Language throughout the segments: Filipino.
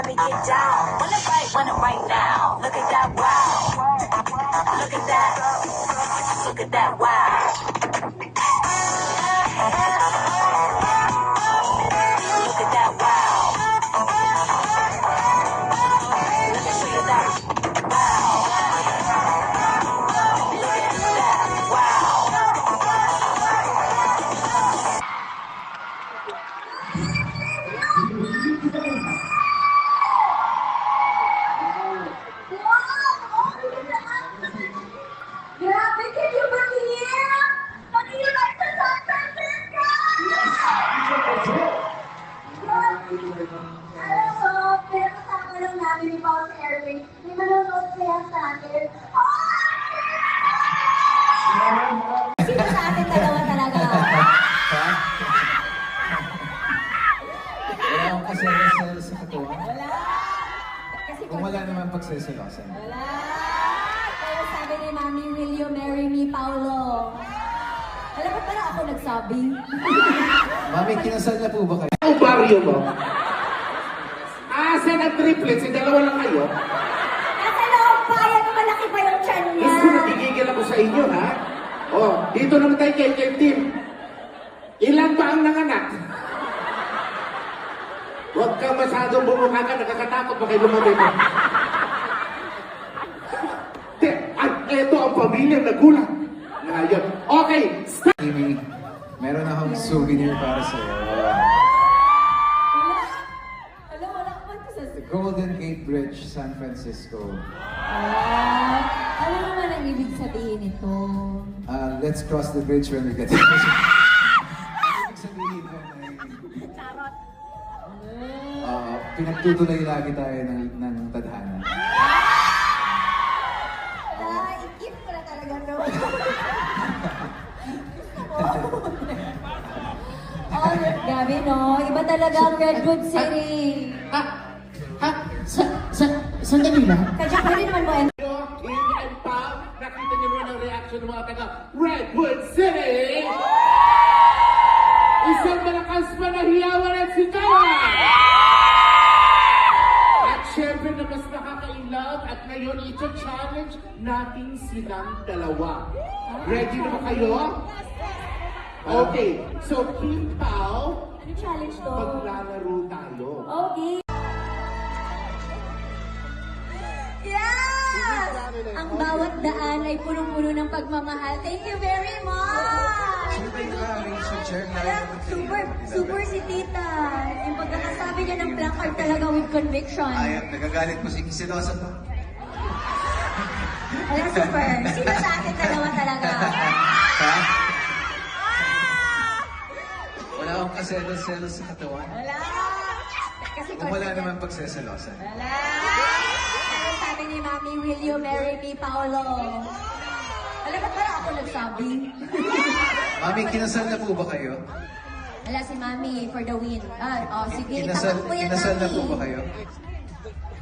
me get down. Want it right now. Look at that, wow. Look at that. Look at that, wow. Look at that, wow. Look at that, wow. Look at that, wow. Grabe, can you believe? Kanina tayo sa San Francisco! Alam mo, pero kasama lang namin ni Paul sa airways. May manonood kaya sa atin. Sino sa atin dalawa talaga? Wala akong kasal sa katawan. Wala. Kasi Kung wala naman pagsisilosan. wala. Pero sabi ni Mami, will you marry me, Paolo? Alam mo, parang ako nagsabi. Mami, kinasal na po ba kayo? Ang baryo mo? Asan ang triplets? Yung dalawa lang kayo? Nasa loob pa, yan malaki pa yung tiyan niya. Gusto na gigigil ako sa inyo, ha? Oh, dito naman tayo kay Tim. Ilan ba ang nanganak? Huwag ka masyadong bumukha ka, nakakatakot ba kayo lumabay mo? Eto ang pamilyang nagulat. Ngayon, okay, stop! Amy, meron akong souvenir para sa'yo. Wala. Alam, wala ka man sa... The Golden Gate Bridge, San Francisco. Ano naman ang ibig sabihin nito? Let's cross the bridge when we get there. Ibig sabihin ko Charot. pinagtutuloy lagi tayo ng tadhana. Ikip ko na talaga to. Oh, grabe no. Iba talaga ang Redwood City. Sandali lang. Kaya pwede naman mo end. Kim and Pam, nakita niyo naman ang reaction ng mga taga Redwood City! Isang malakas pa na hiyawan at sigawan! At syempre na mas nakaka-inlove at ngayon ito-challenge natin silang dalawa. Ready na ba kayo? Okay, so Kim Pao, Ano challenge to? maglalaro tayo. Okay. Yeah! Ang bawat daan ay punong-puno ng pagmamahal. Thank you very much! Alam, super si Tita. Yung pagkakasabi niya ng placard talaga with conviction. Ay, nagagalit po si Silosa to. Alam, super. Sino sa atin dalawa talaga? Ha? Wala akong kaselos-selos sa katawan. Wala. Kasi Kung wala naman pagsisilosan. Wala. Pero sabi ni Mami, will you marry me, Paolo? Alam mo, parang ako nagsabi. Mami, kinasal na po ba kayo? Wala si Mami for the win. Sige, Kinasal, takot mo yan, kinasal na Mami. po ba kayo?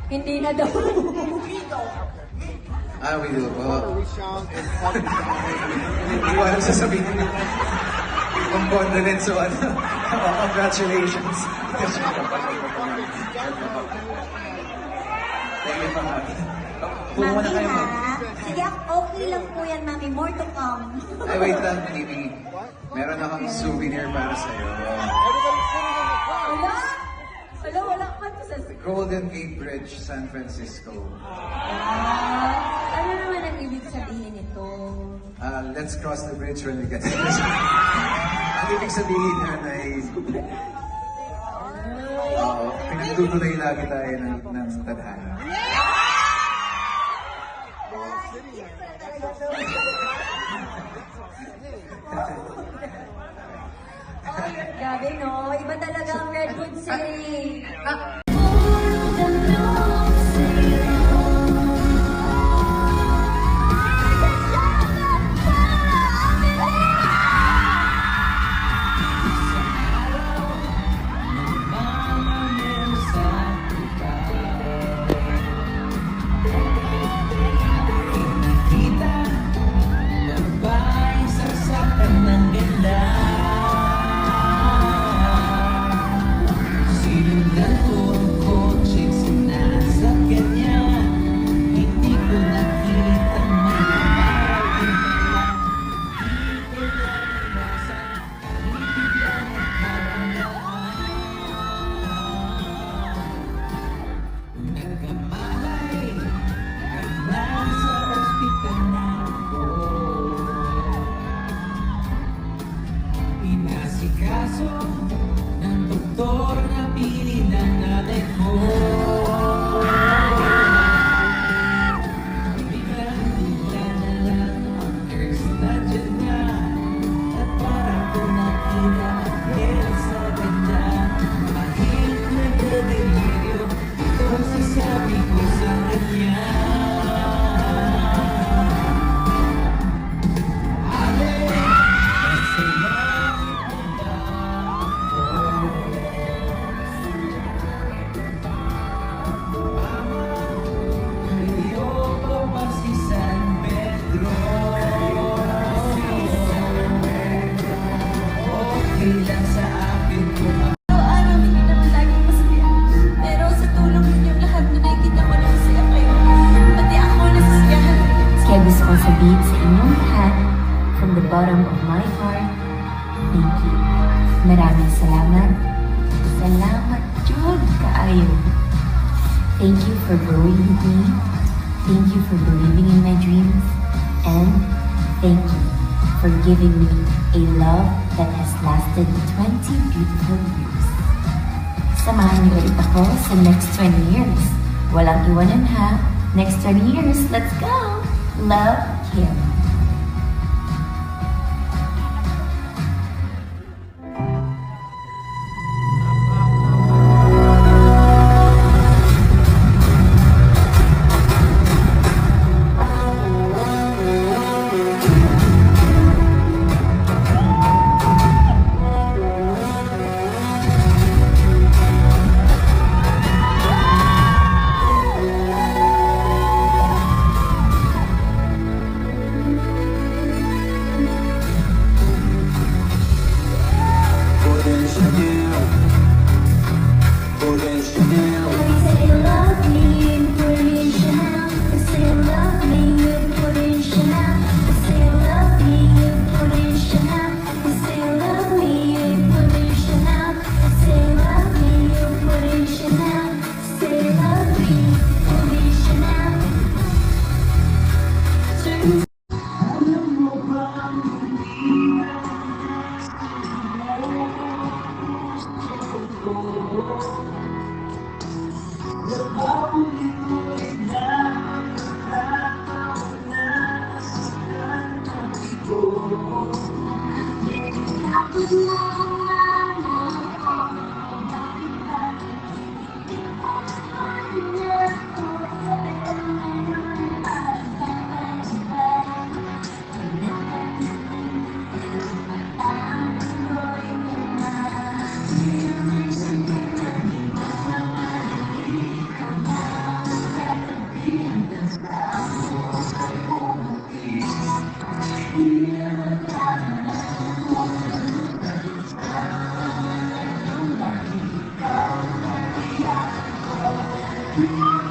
Hindi na daw. We do po. Hindi ko alam sasabihin niyo. Ang condolence o ano. Congratulations. Thank you, Mami. Puno na Mami, kayo, Mami. ha? Sige, okay lang po yan, Mami. More to come. Ay, wait lang, Mimi. Meron akong souvenir para sa'yo. Wala. Wala ka to sa... The Golden Gate Bridge, San Francisco. Ano naman ang ibig sabihin nito? Let's cross the bridge when we get there. Ang ibig sabihin yan ay pinagtutuloy lagi tayo ng tadhana. Grabe, no? Iba talaga ang Redwood City. Sinulan ko masasabi ko sa kanya? Araw-araw hindi naman laging masaya. Pero sa tulong ninyong lahat na nakikita ko na masaya kayo. Pati ako nasisiyahan. Kaya gusto kong sabihin sa inyong lahat, from the bottom of my heart, thank you. Maraming salamat. Salamat, Jud, kaayo. Thank you for growing with me. Thank you for believing in my dreams. And thank you for giving me a love that has lasted 20 beautiful years. Samahan niyo ulit ako sa next 20 years. Walang iwanan ha. Next 20 years, let's go! Love, Kim. Thank you.